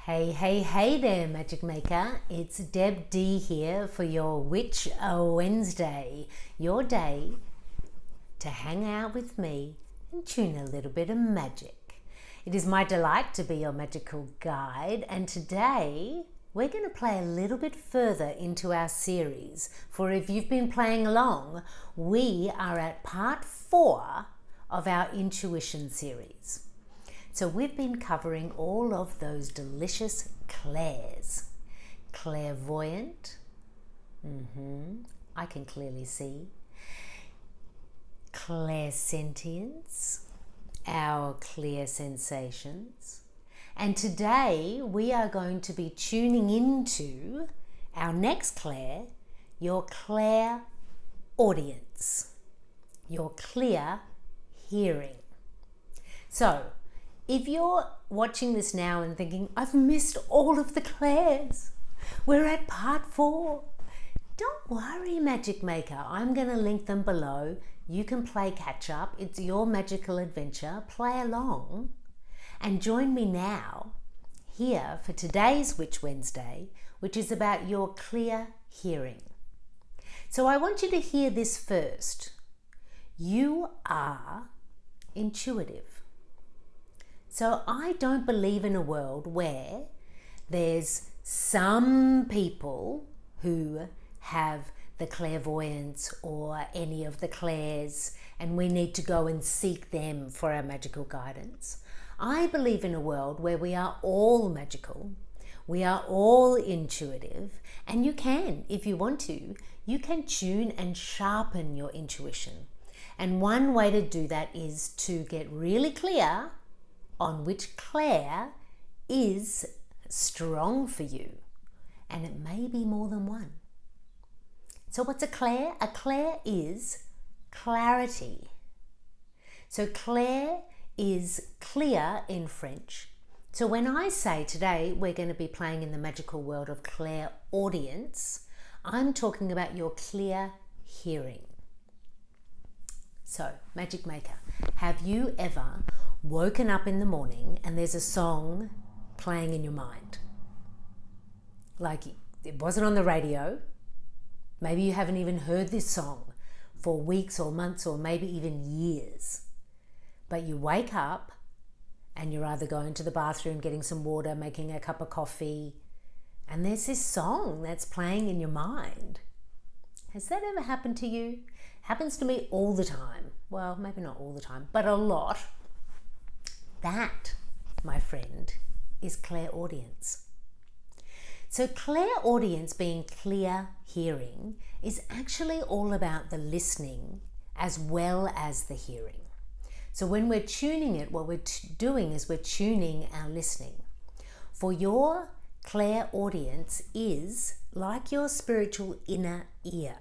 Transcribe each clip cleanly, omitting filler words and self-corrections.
Hey there, Magic Maker. It's Deb D here for your Witch Wednesday, your day to hang out with me and tune a little bit of magic. It is my delight to be your magical guide, and today we're going to play a little bit further into our series. For if you've been playing along, we are at part 4 of our intuition series. So we've been covering all of those delicious clairs. Clairvoyant, I can clearly see. Clairsentience, our clear sensations. And today we are going to be tuning into our next clair, your clairaudience, your clear hearing. So, if you're watching this now and thinking, I've missed all of the clairs, we're at part 4. Don't worry, Magic Maker. I'm going to link them below. You can play catch up. It's your magical adventure. Play along and join me now here for today's Witch Wednesday, which is about your clear hearing. So I want you to hear this first. You are intuitive. So I don't believe in a world where there's some people who have the clairvoyance or any of the clairs and we need to go and seek them for our magical guidance. I believe in a world where we are all magical, we are all intuitive, and you can, if you want to, you can tune and sharpen your intuition. And one way to do that is to get really clear on which clair is strong for you, and it may be more than one. So what's a clair? A clair is clarity. So clair is clear in French. So when I say today we're going to be playing in the magical world of clairaudience, I'm talking about your clear hearing. So, Magic Maker, have you ever woken up in the morning and there's a song playing in your mind? Like it wasn't on the radio. Maybe you haven't even heard this song for weeks or months or maybe even years. But you wake up and you're either going to the bathroom, getting some water, making a cup of coffee, and there's this song that's playing in your mind. Has that ever happened to you? Happens to me all the time. Well, maybe not all the time, but a lot. That, my friend, is clairaudience. So clairaudience, being clear hearing, is actually all about the listening as well as the hearing. So when we're tuning it, what we're doing is we're tuning our listening. For your clairaudience is like your spiritual inner ear.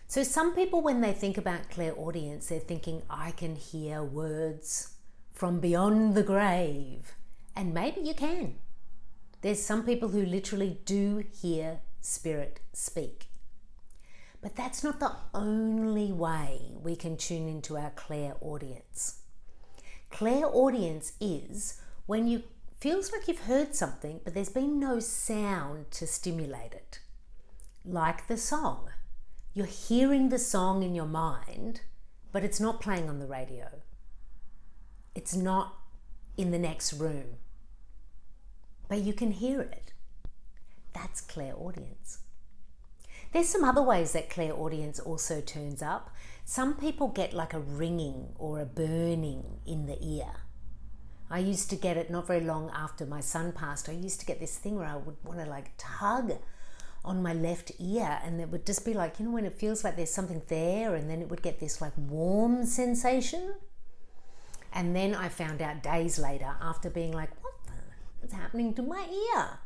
So some people, when they think about clairaudience, they're thinking, I can hear words from beyond the grave. And maybe you can. There's some people who literally do hear spirit speak. But that's not the only way we can tune into our clairaudience. Clairaudience is when you feels like you've heard something, but there's been no sound to stimulate it. Like the song. You're hearing the song in your mind, but it's not playing on the radio. It's not in the next room, but you can hear it. That's clairaudience. There's some other ways that clairaudience also turns up. Some people get like a ringing or a burning in the ear. I used to get it not very long after my son passed. I used to get this thing where I would want to like tug on my left ear, and it would just be like, you know, when it feels like there's something there, and then it would get this like warm sensation. And then I found out days later, after being like, what's happening to my ear?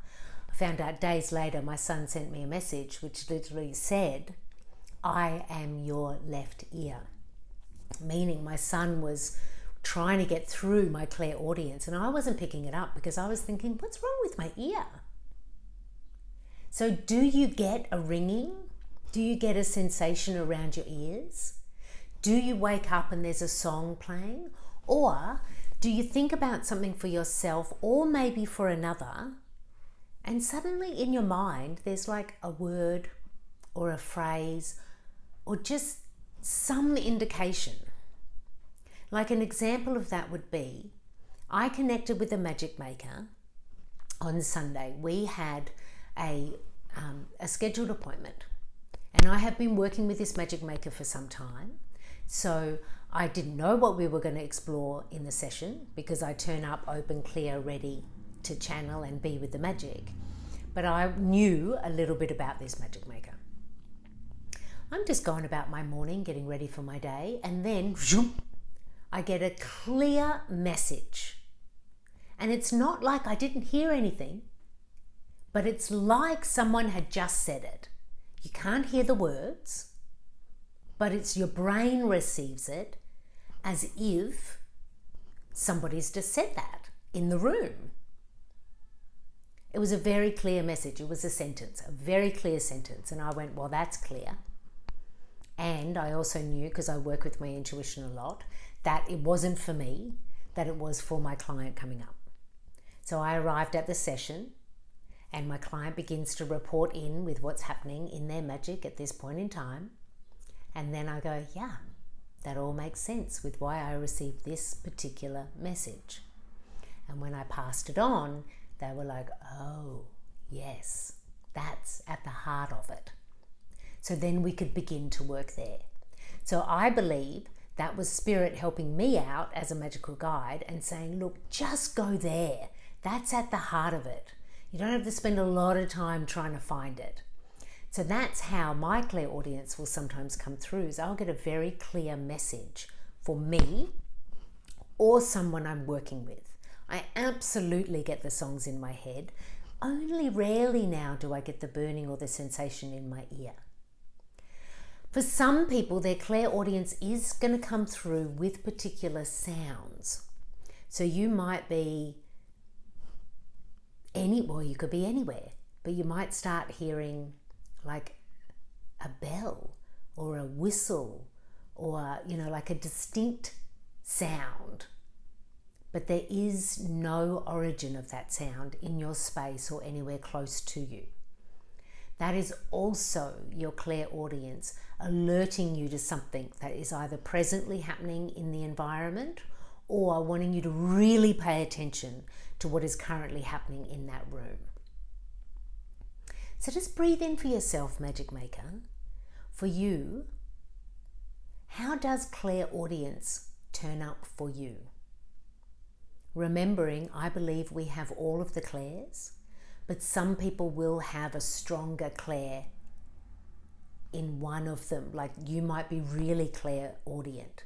I found out days later my son sent me a message which literally said, I am your left ear. Meaning my son was trying to get through my clairaudience and I wasn't picking it up because I was thinking, what's wrong with my ear? So do you get a ringing? Do you get a sensation around your ears? Do you wake up and there's a song playing? Or Do you think about something for yourself or maybe for another, and suddenly in your mind there's like a word or a phrase or just some indication? Like an example of that would be, I connected with a magic maker on Sunday. We had a scheduled appointment, and I have been working with this magic maker for some time. So I didn't know what we were going to explore in the session because I turn up open, clear, ready to channel and be with the magic. But I knew a little bit about this magic maker. I'm just going about my morning, getting ready for my day, and then I get a clear message. And it's not like I didn't hear anything, but it's like someone had just said it. You can't hear the words, but it's your brain receives it as if somebody's just said that in the room. It was a very clear message. It was a sentence, a very clear sentence. And I went, well, that's clear. And I also knew, because I work with my intuition a lot, that it wasn't for me, that it was for my client coming up. So I arrived at the session, and my client begins to report in with what's happening in their magic at this point in time. And then I go, yeah, that all makes sense with why I received this particular message. And when I passed it on, they were like, oh, yes, that's at the heart of it. So then we could begin to work there. So I believe that was Spirit helping me out as a magical guide and saying, look, just go there. That's at the heart of it. You don't have to spend a lot of time trying to find it. So that's how my clairaudience will sometimes come through. Is I'll get a very clear message for me or someone I'm working with. I absolutely get the songs in my head. Only rarely now do I get the burning or the sensation in my ear. For some people, their clairaudience is going to come through with particular sounds. So you might be you could be anywhere, but you might start hearing like a bell or a whistle or, like a distinct sound. But there is no origin of that sound in your space or anywhere close to you. That is also your clairaudience alerting you to something that is either presently happening in the environment or wanting you to really pay attention to what is currently happening in that room. So just breathe in for yourself, Magic Maker. For you, how does clairaudience turn up for you? Remembering, I believe we have all of the clairs, but some people will have a stronger clair in one of them. Like you might be really clairaudient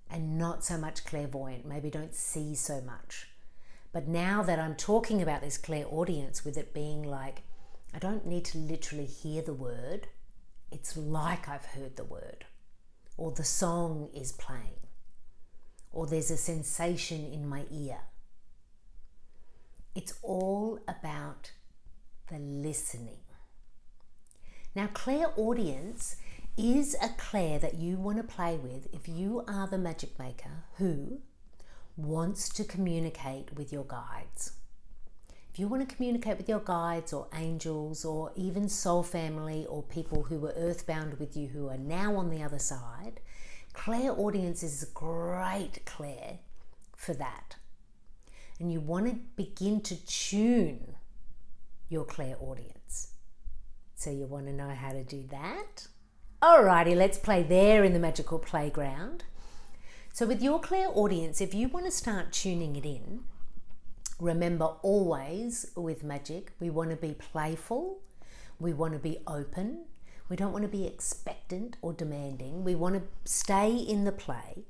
and not so much clairvoyant, maybe don't see so much. But now that I'm talking about this clairaudience, with it being like, I don't need to literally hear the word, it's like I've heard the word, or the song is playing, or there's a sensation in my ear. It's all about the listening. Now, clairaudience is a clair that you want to play with if you are the magic maker who wants to communicate with your guides. If you want to communicate with your guides or angels or even soul family or people who were earthbound with you who are now on the other side, clairaudience is a great clair for that. And you want to begin to tune your clairaudience. So you want to know how to do that? Alrighty, let's play there in the magical playground. So with your clairaudience, if you want to start tuning it in, remember always with magic, we want to be playful, we want to be open, we don't want to be expectant or demanding, we want to stay in the play.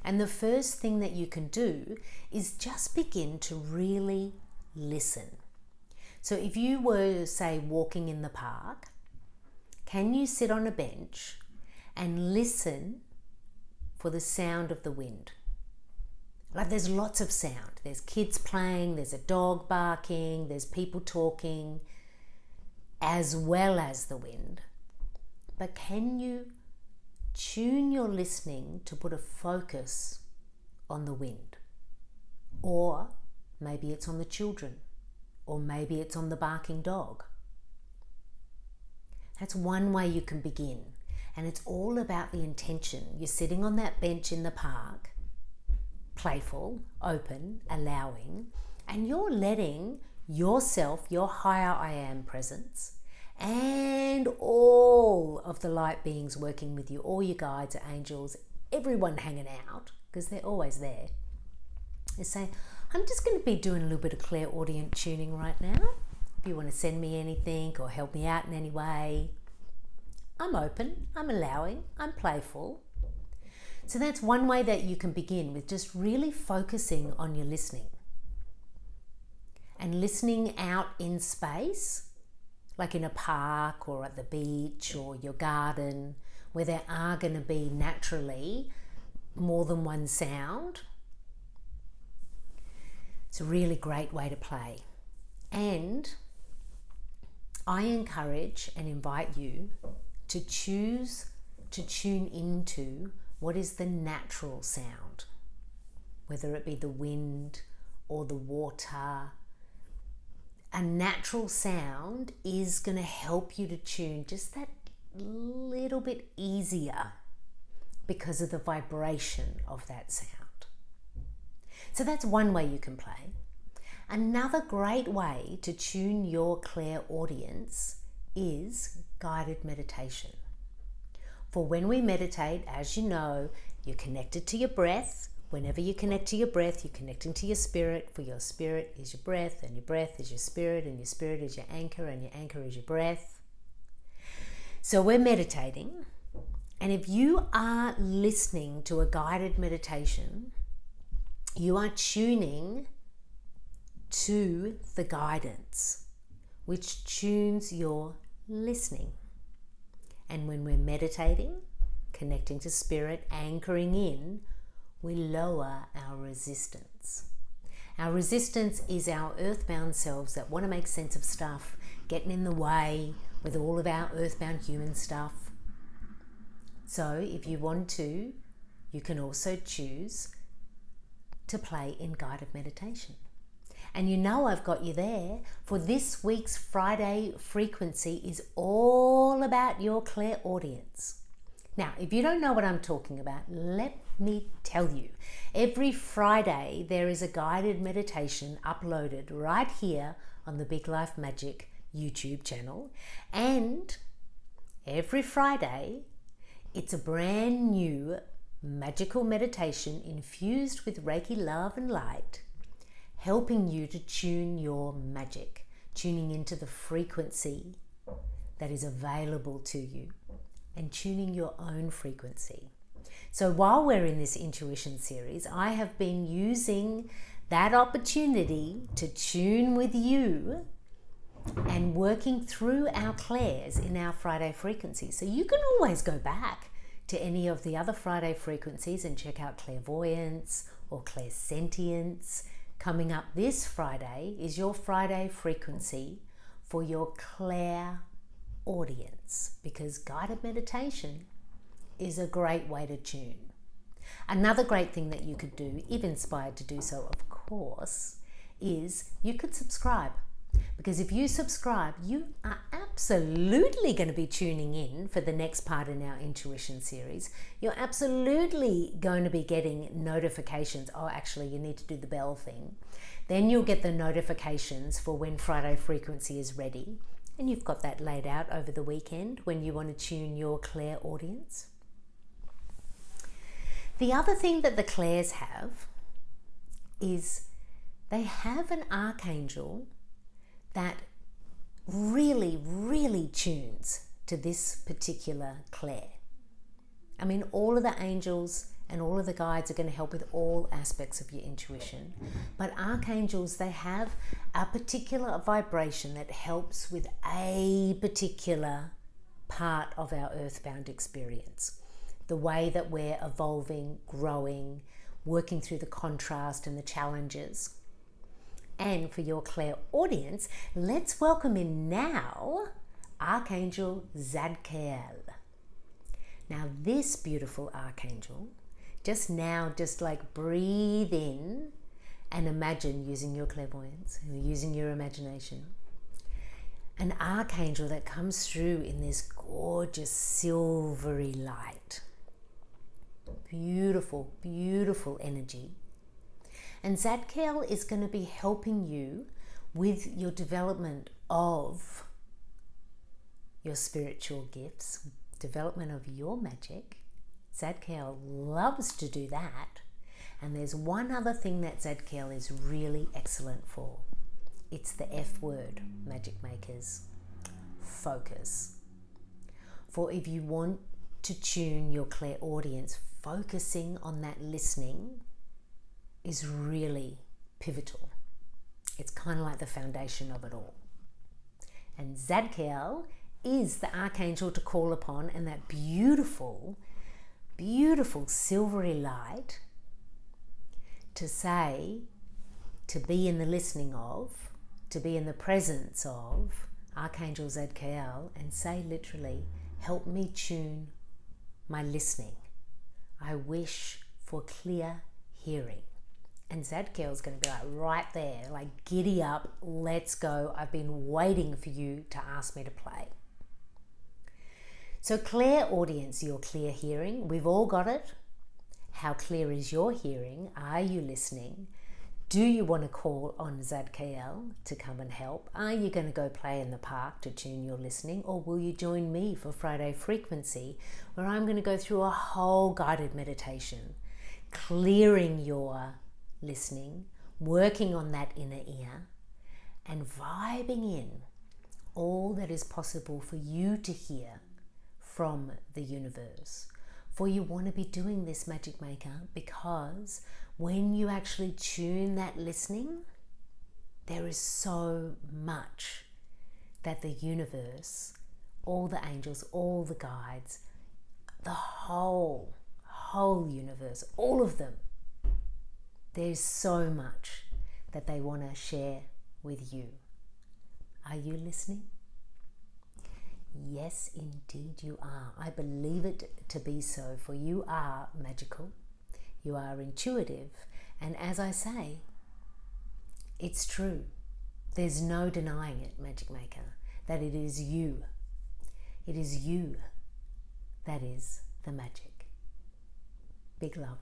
And the first thing that you can do is just begin to really listen. So if you were, say, walking in the park, can you sit on a bench and listen for the sound of the wind? Like there's lots of sound. There's kids playing, there's a dog barking, there's people talking, as well as the wind. But can you tune your listening to put a focus on the wind? Or maybe it's on the children, or maybe it's on the barking dog. That's one way you can begin. And it's all about the intention. You're sitting on that bench in the park, playful, open, allowing, and you're letting yourself, your higher I am presence, and all of the light beings working with you, all your guides, angels, everyone hanging out, because they're always there, is say, I'm just going to be doing a little bit of clairaudient tuning right now. If you want to send me anything or help me out in any way, I'm open, I'm allowing, I'm playful. So that's one way that you can begin, with just really focusing on your listening. And listening out in space, like in a park or at the beach or your garden, where there are going to be naturally more than one sound. It's a really great way to play. And I encourage and invite you to choose to tune into what is the natural sound, whether it be the wind or the water. A natural sound is going to help you to tune just that little bit easier because of the vibration of that sound. So that's one way you can play. Another great way to tune your clairaudience is guided meditation. For when we meditate, as you know, you're connected to your breath. Whenever you connect to your breath, you're connecting to your spirit, for your spirit is your breath, and your breath is your spirit, and your spirit is your anchor, and your anchor is your breath. So we're meditating, and if you are listening to a guided meditation, you are tuning to the guidance, which tunes your listening. And when we're meditating, connecting to spirit, anchoring in, we lower our resistance. Our resistance is our earthbound selves that want to make sense of stuff, getting in the way with all of our earthbound human stuff. So if you want to, you can also choose to play in guided meditation. And you know I've got you there, for this week's Friday frequency is all about your clairaudience. Now, if you don't know what I'm talking about, let me tell you. Every Friday there is a guided meditation uploaded right here on the Big Life Magic YouTube channel. And every Friday it's a brand new magical meditation infused with Reiki love and light, helping you to tune your magic, tuning into the frequency that is available to you and tuning your own frequency. So while we're in this intuition series, I have been using that opportunity to tune with you and working through our clairs in our Friday frequencies. So you can always go back to any of the other Friday frequencies and check out clairvoyance or clairsentience. Coming up this Friday is your Friday frequency for your clairaudience, because guided meditation is a great way to tune. Another great thing that you could do, if inspired to do so, of course, is you could subscribe. Because if you subscribe, you are absolutely going to be tuning in for the next part in our intuition series. You're absolutely going to be getting notifications. Oh, actually, you need to do the bell thing. Then you'll get the notifications for when Friday frequency is ready. And you've got that laid out over the weekend when you want to tune your clairaudience. The other thing that the clairs have is they have an archangel that really, really tunes to this particular clair. I mean, all of the angels and all of the guides are going to help with all aspects of your intuition. But archangels, they have a particular vibration that helps with a particular part of our earthbound experience. The way that we're evolving, growing, working through the contrast and the challenges. And for your clairaudience, let's welcome in now Archangel Zadkiel. Now this beautiful archangel, just like breathe in and imagine, using your clairvoyance, using your imagination, an archangel that comes through in this gorgeous silvery light. Beautiful, beautiful energy. And Zadkiel is going to be helping you with your development of your spiritual gifts, development of your magic. Zadkiel loves to do that. And there's one other thing that Zadkiel is really excellent for. It's the F word, magic makers. Focus. For if you want to tune your clairaudience, focusing on that listening is really pivotal. It's kind of like the foundation of it all. And Zadkiel is the archangel to call upon, and that beautiful, beautiful silvery light to say, to be in the listening of, to be in the presence of Archangel Zadkiel, and say literally, help me tune my listening. I wish for clear hearing. And Zadkiel's going to be like right there, like giddy up, let's go. I've been waiting for you to ask me to play. So clairaudience, your clear hearing, we've all got it. How clear is your hearing? Are you listening? Do you want to call on Zadkiel to come and help? Are you going to go play in the park to tune your listening? Or will you join me for Friday Frequency, where I'm going to go through a whole guided meditation, clearing your listening, working on that inner ear, and vibing in all that is possible for you to hear from the universe. For you want to be doing this, Magic Maker, because when you actually tune that listening, there is so much that the universe, all the angels, all the guides, the whole universe, all of them, there's so much that they want to share with you. Are you listening? Yes, indeed you are. I believe it to be so, for you are magical, you are intuitive, and as I say, it's true. There's no denying it, Magic Maker, that it is you. It is you that is the magic. Big love.